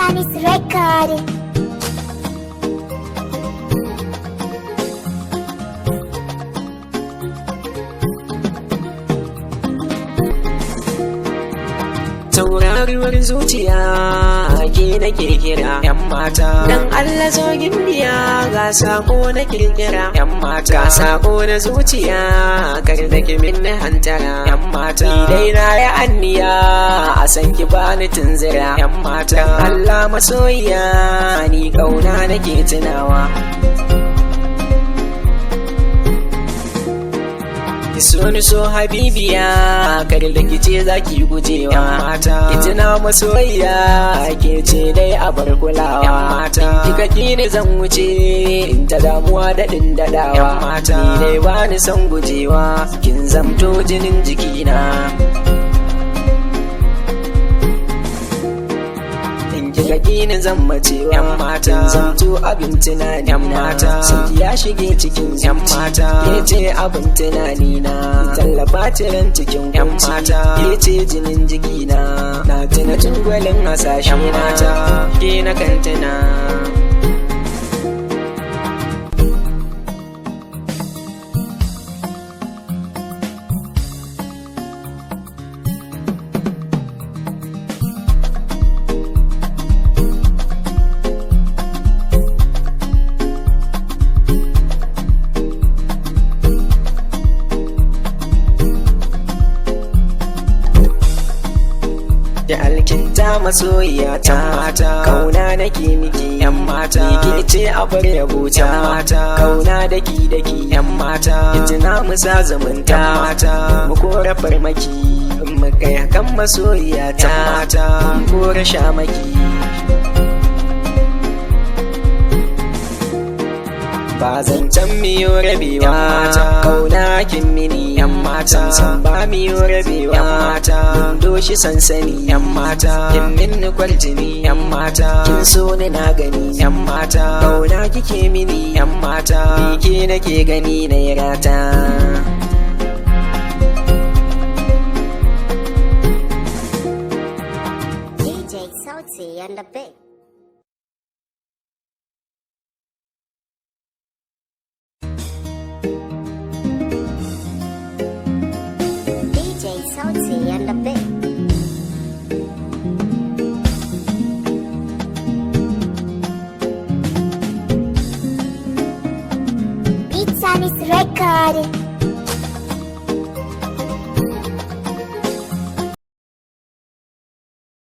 Anis Record. Tauraruwar zuciya ke nake kira yan mata, dan Allah zo gimbiya ga sako na kirkira yan mata, ga sako na zuciya kar da ki min hantara yan mata, ni dai na ya anniya a san ki bani tunzira yan mata, Allah masoyiya ni kauna nake tunawa. So ni so habibiya kar da kice zaki gujewa mata, kitina masoyiya ke ce dai a bar kulawa mata, kika kini zan wuce in ta damuwa da dadawa mata, ni dai bani son gujewa kin zamto jinin jikina. Kika kini zan macewa yan mata, zamto abin tunani yan mata, sanki ya shige cikin yan mata, ke ce abin tunani na, tallafa tiran cikin yan mata, ke ce jinin jikina, na tuna tungwalin hasashe mata, ke na kantina. Da alkinta masoyiya ta mata, kauna nake miki yan mata, ke ce a bar yabo ta mata, kauna daki yan mata, itina mu sa zumunta mata, mu kora farmaki mu kai hakan masoyiya ta mata, mu kora shamaki. Ba zancen miyo rabewa kauna kin mini yan mata, san ba miyo rabewa yan mata, doshi sansani yan mata, kin minni kwaljini yan mata, kin so ni na gani yan mata, kauna kike mini yan mata, ke nake gani na yarata. DJ Sauti on the beat. DJ Sauti on the beat. It's Anis Record.